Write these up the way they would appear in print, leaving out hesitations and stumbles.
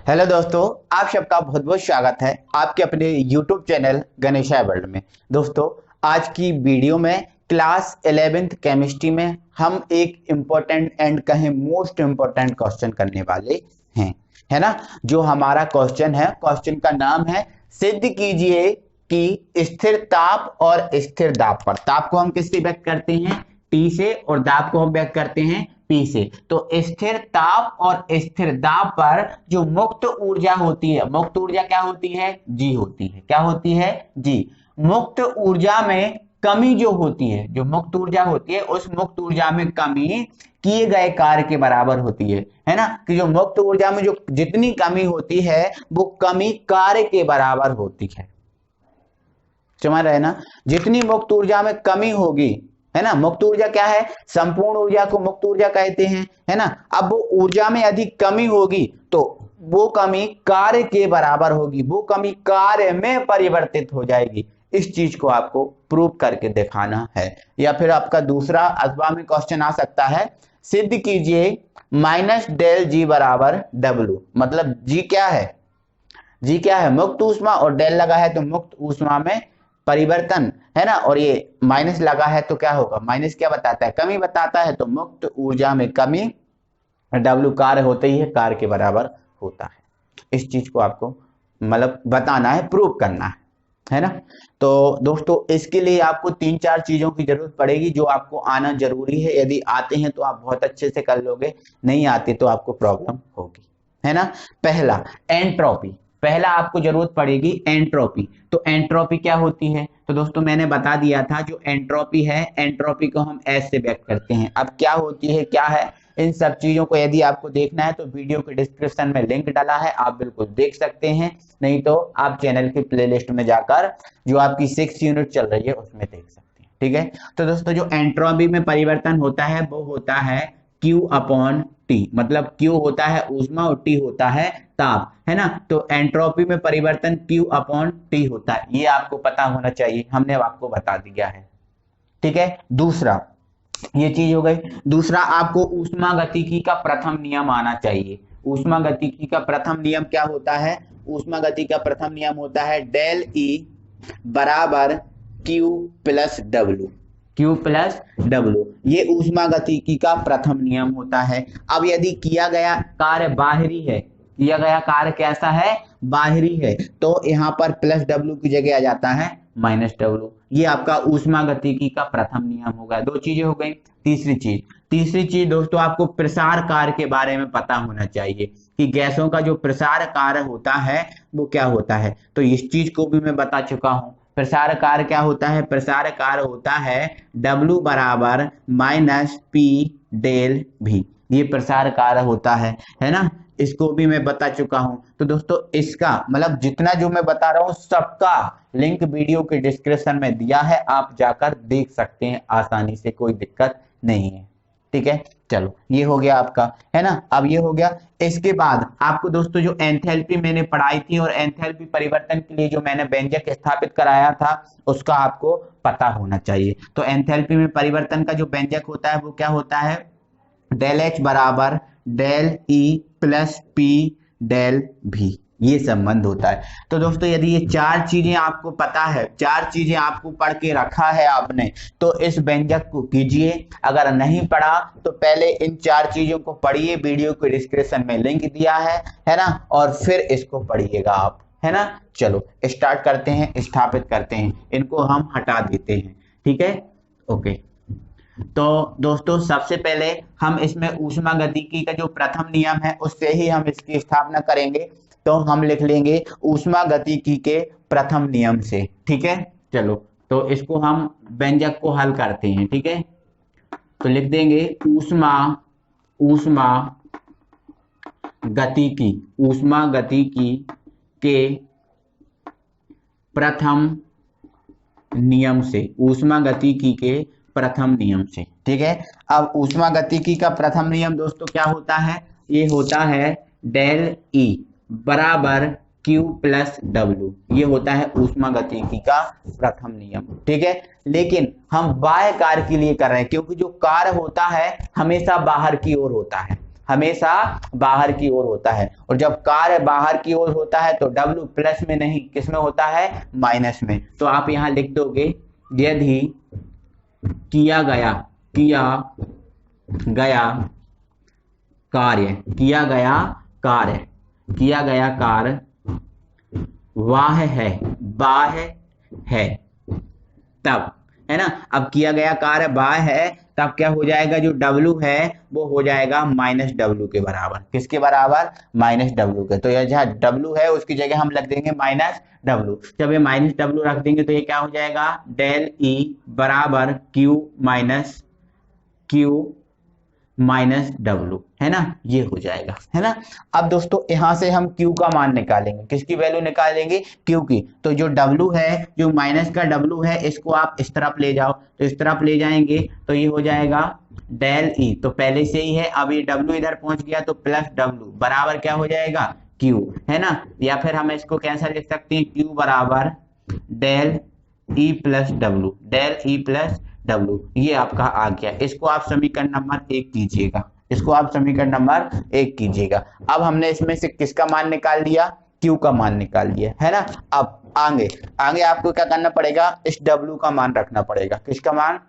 Hello दोस्तों, आप सबका बहुत बहुत स्वागत है आपके अपने YouTube चैनल गणेशा वर्ल्ड में। दोस्तों, आज की वीडियो में क्लास 11th केमिस्ट्री में हम एक इम्पोर्टेंट एंड कहें मोस्ट इम्पोर्टेंट क्वेश्चन करने वाले हैं, है ना। जो हमारा क्वेश्चन है, क्वेश्चन का नाम है सिद्ध कीजिए कि स्थिर ताप और स्थिर दाब पर, ताप को हम किससे व्यक्त करते हैं? T से, और दाब को हम व्यक्त करते हैं P से। तो स्थिर ताप और स्थिर दाब पर जो मुक्त ऊर्जा होती है, मुक्त ऊर्जा क्या होती है? G होती है। क्या होती है? G। मुक्त ऊर्जा में कमी जो होती है, जो मुक्त ऊर्जा होती है, उस मुक्त ऊर्जा में कमी किए गए कार्य के बराबर होती है ना। कि जो मुक्त ऊर्जा में जो जितनी कमी होती है वो कमी कार्य के बराबर होती है। समझ रहे ना? जितनी मुक्त ऊर्जा में कमी होगी, है ना। मुक्त ऊर्जा क्या है? संपूर्ण ऊर्जा को मुक्त ऊर्जा कहते हैं, है ना। अब वो ऊर्जा में अधिक कमी होगी तो वो कमी कार्य के बराबर होगी, वो कमी कार्य में परिवर्तित हो जाएगी। इस चीज को आपको प्रूव करके दिखाना है। या फिर आपका दूसरा अथवा में क्वेश्चन आ सकता है, सिद्ध कीजिए माइनस डेल जी बराबर डब्ल्यू। मतलब जी क्या है? जी क्या है? मुक्त ऊष्मा, और डेल लगा है तो मुक्त ऊष्मा में परिवर्तन, है ना। और ये माइनस लगा है तो क्या होगा? माइनस क्या बताता है? कमी बताता है। तो मुक्त ऊर्जा में कमी, डब्ल्यू कार्य होते ही है, कार्य के बराबर होता है। इस चीज को आपको मतलब बताना है, प्रूव करना है ना। तो दोस्तों, इसके लिए आपको 3-4 चीजों की जरूरत पड़ेगी जो आपको आना जरूरी है। यदि आते हैं तो आप बहुत अच्छे से कर लोगे, नहीं आते तो आपको प्रॉब्लम होगी, है ना। पहला, एंट्रोपी। पहला आपको जरूरत पड़ेगी एंट्रोपी। तो एंट्रोपी क्या होती है? तो दोस्तों मैंने बता दिया था, जो एंट्रोपी है, एंट्रोपी को हम एस से व्यक्त करते हैं। अब क्या होती है, क्या है, इन सब चीजों को यदि आपको देखना है तो वीडियो के डिस्क्रिप्शन में लिंक डाला है, आप बिल्कुल देख सकते हैं। नहीं तो आप चैनल की प्लेलिस्ट में जाकर जो आपकी 6 यूनिट चल रही है उसमें देख सकते हैं, ठीक है। तो दोस्तों, जो एंट्रोपी में परिवर्तन होता है वो होता है Q अपॉन T। मतलब Q होता है ऊष्मा और T होता है ताप, है ना। तो एंट्रोपी में परिवर्तन Q अपॉन T होता है, ये आपको पता होना चाहिए, हमने आपको बता दिया है, ठीक है। दूसरा, ये चीज हो गई। दूसरा, आपको ऊष्मा गतिकी का प्रथम नियम आना चाहिए। ऊष्मा गतिकी का प्रथम नियम क्या होता है? ऊष्मा गति का प्रथम नियम होता है डेल E बराबर Q plus W. Q plus W, ये ऊष्मा गतिकी का प्रथम नियम होता है। अब यदि किया गया कार्य बाहरी है, किया गया कार्य कैसा है? बाहरी है, तो यहाँ पर प्लस डब्ल्यू की जगह आ जाता है माइनस डब्ल्यू। ये आपका ऊष्मा गतिकी का प्रथम नियम हो गया। 2 चीजें हो गई। तीसरी चीज दोस्तों, आपको प्रसार कार्य के बारे में पता होना चाहिए कि गैसों का जो प्रसार कार्य होता है वो क्या होता है। तो इस चीज को भी मैं बता चुका हूं। प्रसार कार्य क्या होता है? प्रसार कार्य होता है W बराबर माइनस P डेल V। ये प्रसार कार्य होता है ना। इसको भी मैं बता चुका हूं। तो दोस्तों, इसका मतलब जितना जो मैं बता रहा हूं सबका लिंक वीडियो के डिस्क्रिप्शन में दिया है, आप जाकर देख सकते हैं आसानी से, कोई दिक्कत नहीं है, ठीक है। चलो, ये हो गया आपका, है ना। अब ये हो गया। इसके बाद आपको दोस्तों जो एंथैल्पी मैंने पढ़ाई थी और एंथैल्पी परिवर्तन के लिए जो मैंने व्यंजक स्थापित कराया था उसका आपको पता होना चाहिए। तो एंथैल्पी में परिवर्तन का जो व्यंजक होता है वो क्या होता है? डेल एच बराबर del E plus P del भी, ये संबंध होता है। तो दोस्तों, यदि ये 4 चीजें आपको पता है, 4 चीजें आपको पढ़ के रखा है आपने, तो इस व्यंजक को कीजिए। अगर नहीं पढ़ा तो पहले इन 4 चीजों को पढ़िए, वीडियो के डिस्क्रिप्शन में लिंक दिया है ना, और फिर इसको पढ़िएगा आप, है ना। चलो स्टार्ट करते हैं, स्थापित करते हैं, इनको हम हटा देते हैं, ठीक है। ओके, तो दोस्तों सबसे पहले हम इसमें ऊष्मा गतिकी का जो प्रथम नियम है उससे ही हम इसकी स्थापना करेंगे। तो हम लिख लेंगे ऊष्मा गतिकी के प्रथम नियम से, ठीक है। चलो, तो इसको हम व्यंजक को हल करते हैं, ठीक है। तो लिख देंगे ऊष्मा गतिकी के प्रथम नियम से, ऊष्मा गतिकी के प्रथम नियम से, ठीक है। अब ऊष्मा गतिकी का प्रथम नियम दोस्तों क्या होता है? ये होता है डेल E बराबर Q प्लस डब्ल्यू। ये होता है ऊष्मा गतिकी का प्रथम नियम, ठीक है। लेकिन हम बाह्य कार्य के लिए कर रहे हैं, क्योंकि जो कार्य होता है हमेशा बाहर की ओर होता है। हमेशा बाहर की ओर होता है, और जब कार्य बाहर की ओर होता है तो W प्लस में नहीं, किस में होता है, माइनस में। तो आप यहां लिख दोगे यदि किया गया कार्य बाह्य है तब, है ना। अब किया गया कार्य बाह्य है तब क्या हो जाएगा, जो W है वो हो जाएगा माइनस W के बराबर। किसके बराबर, माइनस W के। तो यह जहाँ W है उसकी जगह हम रख देंगे माइनस W। जब ये माइनस W रख देंगे तो ये क्या हो जाएगा, डेल E बराबर Q माइनस W, है ना, ये हो जाएगा, है ना। अब दोस्तों यहां से हम Q का मान निकालेंगे, किसकी वैल्यू निकालेंगे, Q की। तो जो W है, जो माइनस का W है, इसको आप इस तरफ ले जाओ, तो इस तरफ ले जाएंगे तो ये हो जाएगा डेल E, तो पहले से ही है, अब ये W इधर पहुंच गया तो प्लस W बराबर क्या हो जाएगा, Q, है ना। या फिर हम इसको कैसा लिख सकते हैं, Q बराबर डेल E प्लस W, ये आपका आ गया। इसको आप समीकरण नंबर 1 कीजिएगा। अब हमने इसमें से किसका मान निकाल लिया, Q का मान निकाल लिया, है ना। अब आगे आपको क्या करना पड़ेगा, इस W का मान रखना पड़ेगा। किसका मान,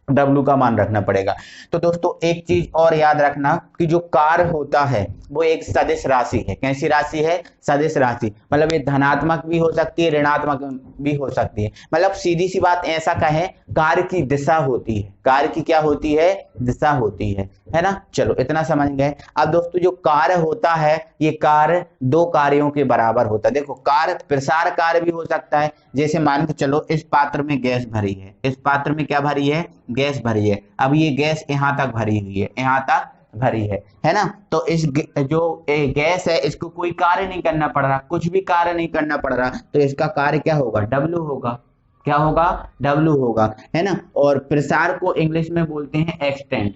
W का मान रखना पड़ेगा। तो दोस्तों एक चीज और याद रखना कि जो कार्य होता है वो एक सदिश राशि है। कैसी राशि है, सदिश राशि। मतलब ये धनात्मक भी हो सकती है, ऋणात्मक भी हो सकती है। मतलब सीधी सी बात ऐसा कहें, कार्य की दिशा होती है, कार्य की क्या होती है, दिशा होती है ना। चलो इतना समझ गए। अब दोस्तों जो कार्य होता है, ये कार्य दो कार्यों के बराबर होता है। देखो कार्य प्रसार कार्य भी हो सकता है, जैसे मान के चलो इस पात्र में गैस भरी है, इस पात्र में क्या भरी है, गैस भरी है। अब ये गैस यहाँ तक भरी हुई है, यहाँ तक भरी है ना। तो इस जो गैस है इसको कोई कार्य नहीं करना पड़ रहा, कुछ भी कार्य नहीं करना पड़ रहा, तो इसका कार्य क्या होगा, W होगा। क्या होगा, W होगा, है ना। और प्रसार को इंग्लिश में बोलते हैं एक्सटेंड।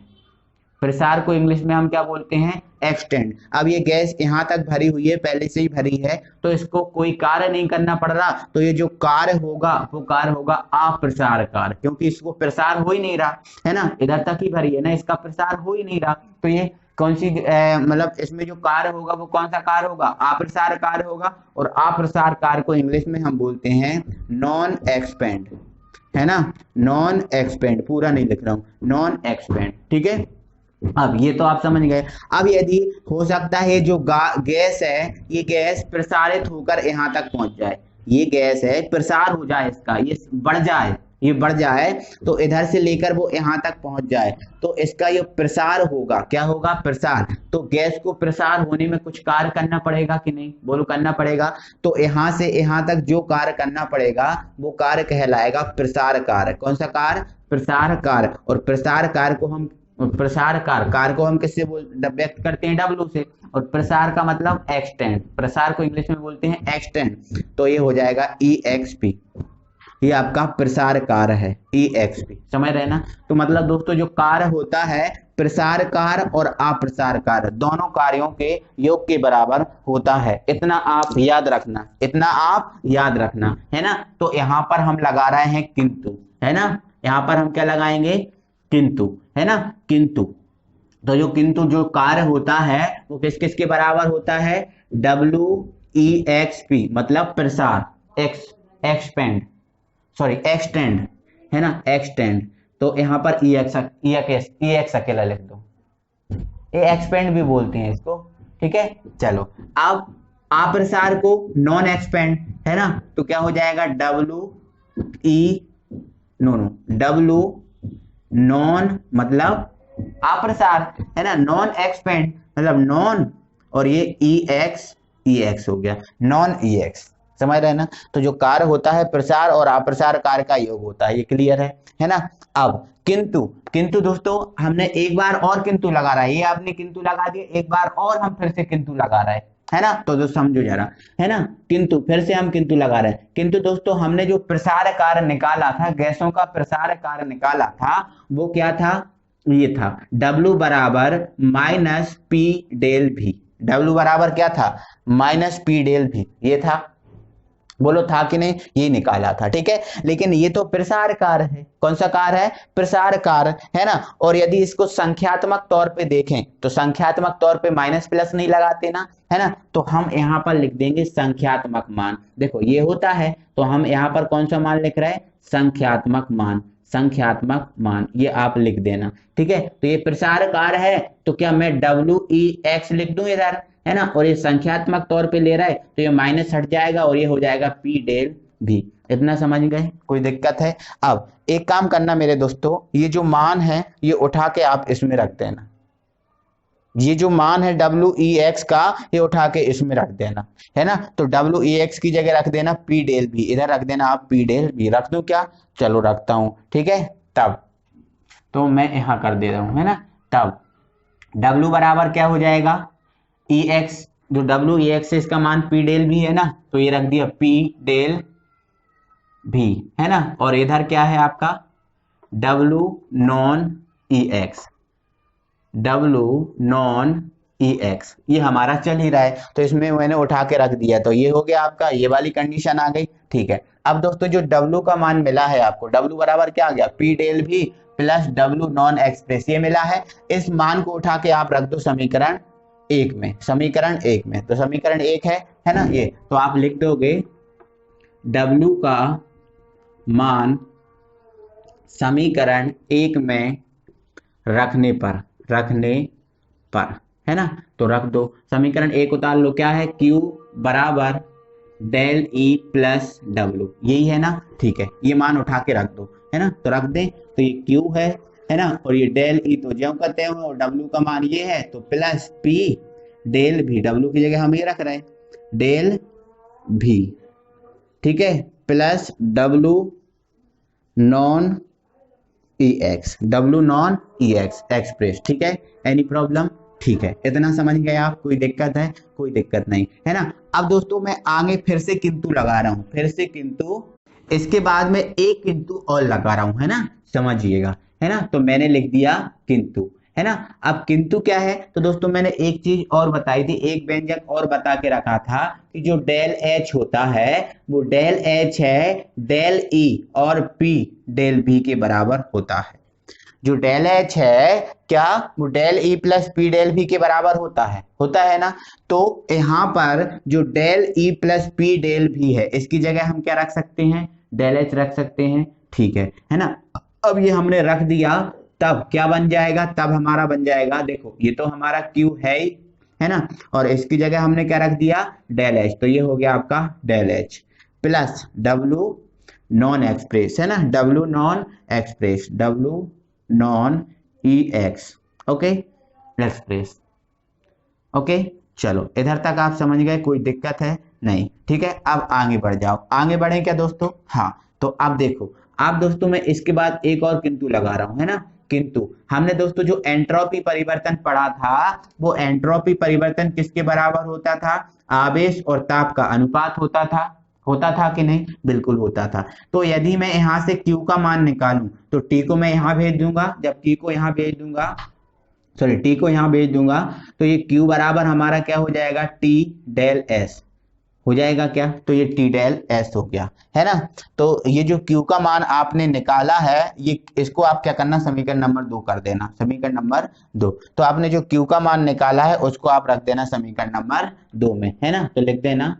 प्रसार को इंग्लिश में हम क्या बोलते हैं, एक्सटेंड। अब ये गैस यहाँ तक भरी हुई है, पहले से ही भरी है, तो इसको कोई कार्य नहीं करना पड़ रहा, तो ये जो कार्य होगा वो कार्य होगा अप्रसार कार्य, क्योंकि इसको प्रसार हो ही नहीं रहा, है ना, इधर तक ही भरी है ना, इसका प्रसार हो ही नहीं रहा। तो ये कौन सी मतलब इसमें जो कार्य होगा वो कौन सा कार्य होगा, अप्रसार कार्य होगा। और अप्रसार कार्य को इंग्लिश में हम बोलते हैं नॉन एक्सपेंड, है ना, नॉन एक्सपेंड। पूरा नहीं लिख रहा हूं, नॉन एक्सपेंड, ठीक है। अब ये तो आप समझ गए। अब यदि हो सकता है जो गैस है, ये गैस प्रसारित होकर यहाँ तक पहुंच जाए, ये गैस है प्रसार हो जाए, इसका ये बढ़ जाए, तो इधर से लेकर वो यहाँ तक पहुंच जाए, तो इसका ये प्रसार होगा। क्या होगा, प्रसार। तो गैस को प्रसार होने में कुछ कार्य करना पड़ेगा कि नहीं, बोलो, करना पड़ेगा। तो यहाँ से यहाँ तक जो कार्य करना पड़ेगा वो कार्य कहलाएगा प्रसार कार्य। कौन सा कार्य, प्रसार कार्य। और प्रसार कार्य को हम कार्य को हम किससे व्यक्त करते हैं, W से। और प्रसार का मतलब एक्सटेंड, प्रसार को इंग्लिश में बोलते हैं एक्सटेंड। तो ये हो जाएगा EXP, ये आपका प्रसार कार्य है, EXP, समझ रहे ना। तो मतलब दोस्तों जो कार्य होता है, प्रसार कार्य और अप्रसार कार्य दोनों कार्यों के योग के बराबर होता है। इतना आप याद रखना, है ना। तो यहाँ पर हम लगा रहे हैं किंतु, है ना, यहाँ पर हम क्या लगाएंगे, किंतु, है ना, किंतु। तो जो किंतु जो कार्य होता है वो किस किस के बराबर होता है, WEXP मतलब प्रसार, एक्सटेंड, है ना, एक्सटेंड। तो यहाँ पर EX अकेला लिख दो, ये एक्सपेंड भी बोलते हैं इसको, ठीक है। चलो अब अप्रसार को नॉन एक्सपेंड, है ना, तो क्या हो जाएगा, W नॉन मतलब अप्रसार, है ना, नॉन एक्सपेंड मतलब नॉन, और ये EX हो गया, नॉन EX, समझ रहे हैं ना। तो जो कार्य होता है प्रसार और अप्रसार कार्य का योग होता है, ये क्लियर है ना। अब किंतु दोस्तों हमने एक बार और किंतु लगा रहा है, ये आपने किंतु लगा दिया, एक बार और हम फिर से किंतु लगा रहे हैं, है ना। तो दोस्तों समझो जरा, है ना, किंतु फिर से हम किंतु लगा रहे हैं। किंतु दोस्तों हमने जो प्रसार कार्य निकाला था, गैसों का प्रसार कार्य निकाला था, वो क्या था, ये था W बराबर minus P del V। W बराबर क्या था, माइनस P डेल V, ये था, बोलो था कि नहीं, ये निकाला था, ठीक है। लेकिन ये तो प्रसार कार्य है, कौन सा कार्य है, प्रसार कार्य है ना। और यदि इसको संख्यात्मक तौर पे देखें तो संख्यात्मक तौर पे माइनस प्लस नहीं लगाते ना, है ना, तो हम यहाँ पर लिख देंगे संख्यात्मक मान। देखो ये होता है तो हम यहाँ पर कौन सा मान लिख रहे हैं, संख्यात्मक मान, संख्यात्मक मान, ये आप लिख देना, ठीक है। तो ये प्रसार कार्य है तो क्या मैं WEX लिख दूं इधर, है ना, और ये संख्यात्मक तौर पे ले रहा है तो ये माइनस हट जाएगा और ये हो जाएगा P डेल V। इतना समझ गए, कोई दिक्कत है। अब एक काम करना मेरे दोस्तों, ये जो मान है ये उठा के आप इसमें रख देना, ये जो मान है WEX का ये उठा के इसमें रख देना, है ना। तो WEX की जगह रख देना P डेल V, इधर रख देना आप P डेल V। रख दूं क्या, चलो रखता हूं, ठीक है। तब तो मैं यहाँ कर दे रहा हूं, है ना। तब W बराबर क्या हो जाएगा, EX, जो WEX है इसका मान P डेल V है ना, तो ये रख दिया P डेल V, है ना। और इधर क्या है आपका W non EX, W non EX, ये हमारा चल ही रहा है तो इसमें मैंने उठा के रख दिया, तो ये हो गया आपका, ये वाली कंडीशन आ गई, ठीक है। अब दोस्तों जो W का मान मिला है आपको, W बराबर क्या आ गया, P del V plus W non express, ये मिला है। इस मान को उठा के आप रख दो समीकरण 1 में, समीकरण 1 में, तो समीकरण 1 है ना ये, तो आप लिख दोगे W का मान समीकरण 1 में रखने पर, है ना, तो रख दो समीकरण 1 उतार लो, क्या है, Q बराबर डेल E प्लस W, यही है ना, ठीक है। ये मान उठा के रख दो, है ना, तो रख दें, तो ये Q है ना, और ये डेल E तो ज्यों करते हुए, और W का मान ये है तो plus P del V, W की जगह हम ये रख रहे हैं डेल V, ठीक है, plus W non EX, W non EX express, ठीक है। एनी प्रॉब्लम, ठीक है, इतना समझ गए आप, कोई दिक्कत है, कोई दिक्कत नहीं, है ना। अब दोस्तों मैं आगे फिर से किंतु लगा रहा हूं, फिर से किंतु, इसके बाद में एक किंतु और लगा रहा हूं, है ना, समझिएगा, है ना। तो मैंने लिख दिया किंतु, है ना। अब किंतु क्या है, तो दोस्तों मैंने एक चीज और बताई थी, एक व्यंजक और बता के रखा था कि जो डेल H होता है वो डेल H है डेल E और P डेल V के बराबर होता है। जो डेल H है क्या, वो del E plus P del V के बराबर होता है ना। तो यहाँ पर जो del E plus P del V है इसकी जगह हम क्या रख सकते हैं, डेल H रख सकते हैं, ठीक है ना। अब ये हमने रख दिया, तब क्या बन जाएगा, तब हमारा बन जाएगा, देखो ये तो हमारा Q है ना, और इसकी जगह हमने क्या रख दिया, डेल H, तो ये हो गया आपका del H plus W non express, है ना, W non express, W non EX, okay express, okay. चलो इधर तक आप समझ गए, कोई दिक्कत है नहीं, ठीक है। अब आगे बढ़ जाओ, आगे बढ़े क्या दोस्तों, हाँ। तो अब देखो, आप दोस्तों मैं इसके बाद एक और किंतु लगा रहा हूं, है ना। किंतु हमने दोस्तों जो एंट्रोपी परिवर्तन पढ़ा था, वो एंट्रोपी परिवर्तन किसके बराबर होता था, आवेश और ताप का अनुपात होता था कि नहीं, बिल्कुल होता था। तो यदि मैं यहाँ से Q का मान निकालूं तो T को मैं यहाँ भेज दूंगा, जब T को यहाँ भेज दूंगा, सॉरी T को यहाँ भेज दूंगा, तो ये Q बराबर हमारा क्या हो जाएगा, T डेल S हो जाएगा क्या, तो ये T डेल S हो गया, है ना। तो ये जो Q का मान आपने निकाला है, ये इसको आप क्या करना, समीकरण नंबर 2 कर देना, समीकरण नंबर 2। तो आपने जो Q का मान निकाला है उसको आप रख देना समीकरण नंबर 2 में, है ना। तो लिख देना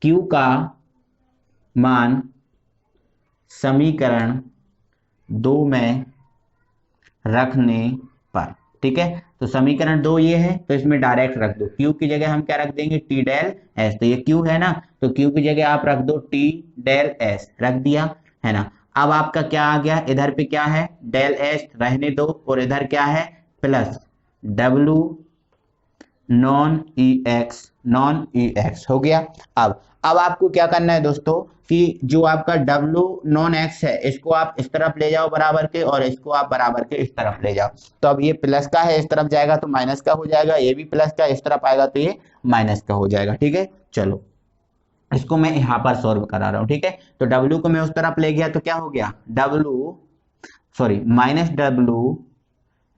Q का मान समीकरण 2 में रखने पर, ठीक है। तो समीकरण 2 ये है, तो इसमें डायरेक्ट रख दो, Q की जगह हम क्या रख देंगे, T डेल S, तो ये Q है ना, तो Q की जगह आप रख दो T डेल S, रख दिया, है ना। अब आपका क्या आ गया, इधर पे क्या है, डेल S रहने दो, और इधर क्या है, प्लस W नॉन EX हो गया। अब आपको क्या करना है दोस्तों, कि जो आपका W नॉन X है इसको आप इस तरफ ले जाओ बराबर के, और इसको आप बराबर के इस तरफ ले जाओ। तो अब ये प्लस का है, इस तरफ जाएगा तो माइनस का हो जाएगा, ये भी प्लस का इस तरफ आएगा तो ये माइनस का हो जाएगा, ठीक है। चलो इसको मैं यहाँ पर सॉल्व करा रहा हूँ, ठीक है। तो W को मैं उस तरफ ले गया तो क्या हो गया, माइनस W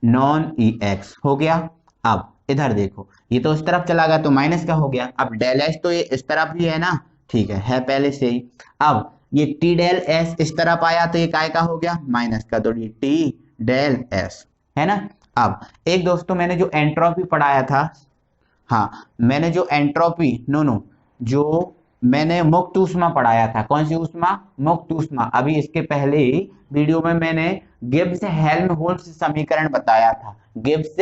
नॉन EX हो गया। अब इधर देखो, ये तो इस तरफ चला गया तो माइनस का हो गया, अब डेल H तो ये इस तरफ ही है ना, ठीक है पहले से ही। अब ये टी डेल एस इस तरफ आया तो ये काय का हो गया, माइनस का, तो टी डेल एस है ना। अब एक दोस्तों मैंने जो एंट्रोपी पढ़ाया था, हाँ मैंने जो एंट्रोपी जो मैंने मुक्त ऊष्मा पढ़ाया था, कौन सी ऊष्मा, मुक्त ऊष्मा। अभी इसके पहले वीडियो में मैंने गिब्स हेल्महोल्ट्ज समीकरण बताया था, गिब्स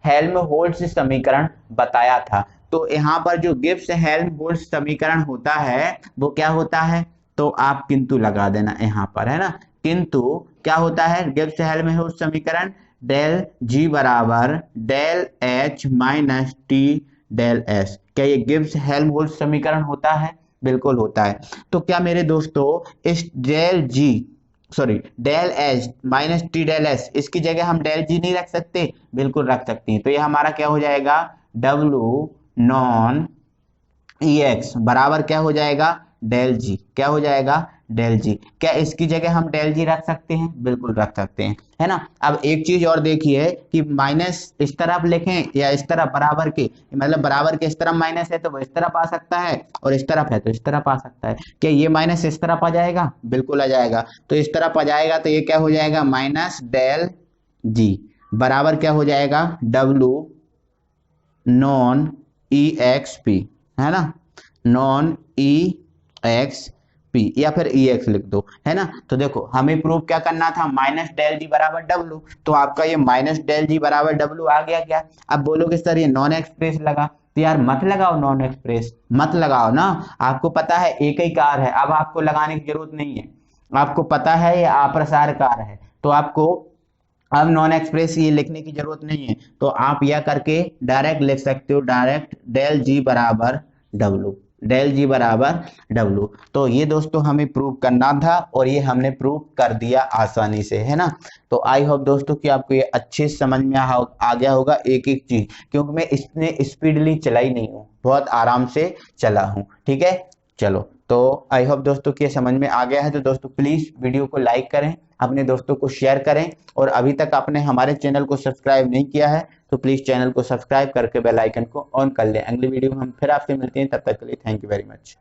हेल्महोल्ट्ज समीकरण बताया था। तो यहाँ पर जो गिब्स हेल्महोल्ट्ज समीकरण होता है वो क्या होता है, तो आप किंतु लगा देना यहाँ पर, है ना। किंतु क्या होता है गिब्स हेल्महोल्ट्ज समीकरण, डेल जी बराबर del H minus T del S. क्या ये गिब्स हेल्महोल्ट्ज समीकरण होता है, बिल्कुल होता है। तो क्या मेरे दोस्तों इस del H minus T del S, इसकी जगह हम डेल जी नहीं रख सकते, बिल्कुल रख सकते हैं। तो ये हमारा क्या हो जाएगा, डब्लू नॉन ई एक्स बराबर क्या हो जाएगा, डेल जी। क्या हो जाएगा, डेल जी। क्या इसकी जगह हम डेल जी रख सकते हैं, बिल्कुल रख सकते हैं, है ना। अब एक चीज और देखिए कि माइनस इस तरफ लिखें या इस तरफ बराबर के, मतलब बराबर के इस तरफ माइनस है तो वो इस तरफ आ सकता है, और इस तरफ है तो इस तरफ आ सकता है। क्या ये माइनस इस तरफ आ जाएगा, बिल्कुल आ जाएगा। तो इस तरफ आ जाएगा तो ये क्या हो जाएगा, माइनस डेल जी बराबर क्या हो जाएगा, डब्लू नॉन ई एक्स पी, है ना, नॉन ई एक्स पी, या फिर ई एक्स लिख दो, है ना। तो देखो हमें प्रूव क्या करना था, माइनस डेल जी बराबर डब्लू। तो आपका ये माइनस डेल जी बराबर डब्लू आ गया। क्या अब बोलोगे सर ये नॉन एक्सप्रेस लगा, तो यार मत लगाओ नॉन एक्सप्रेस, मत लगाओ ना। आपको पता है एक ही कार है, अब आपको लगाने की जरूरत नहीं है। आपको पता है ये अप्रसार कार है, तो आपको अब नॉन एक्सप्रेस ये लिखने की जरूरत नहीं है। तो आप यह करके डायरेक्ट लिख सकते हो, डायरेक्ट डेल जी बराबर डब्लू, डेल जी बराबर डब्लू। तो ये दोस्तों हमें प्रूव करना था और ये हमने प्रूव कर दिया आसानी से, है ना। तो आई होप दोस्तों कि आपको ये अच्छे समझ में आ गया होगा एक एक चीज, क्योंकि मैं इसने स्पीडली चलाई नहीं हूँ, बहुत आराम से चला हूँ, ठीक है। चलो तो आई होप दोस्तों कि ये समझ में आ गया है। तो दोस्तों प्लीज वीडियो को लाइक करें, अपने दोस्तों को शेयर करें, और अभी तक आपने हमारे चैनल को सब्सक्राइब नहीं किया है तो प्लीज चैनल को सब्सक्राइब करके बेल आइकन को ऑन कर लें। अगली वीडियो में हम फिर आपसे मिलते हैं, तब तक के लिए थैंक यू वेरी मच।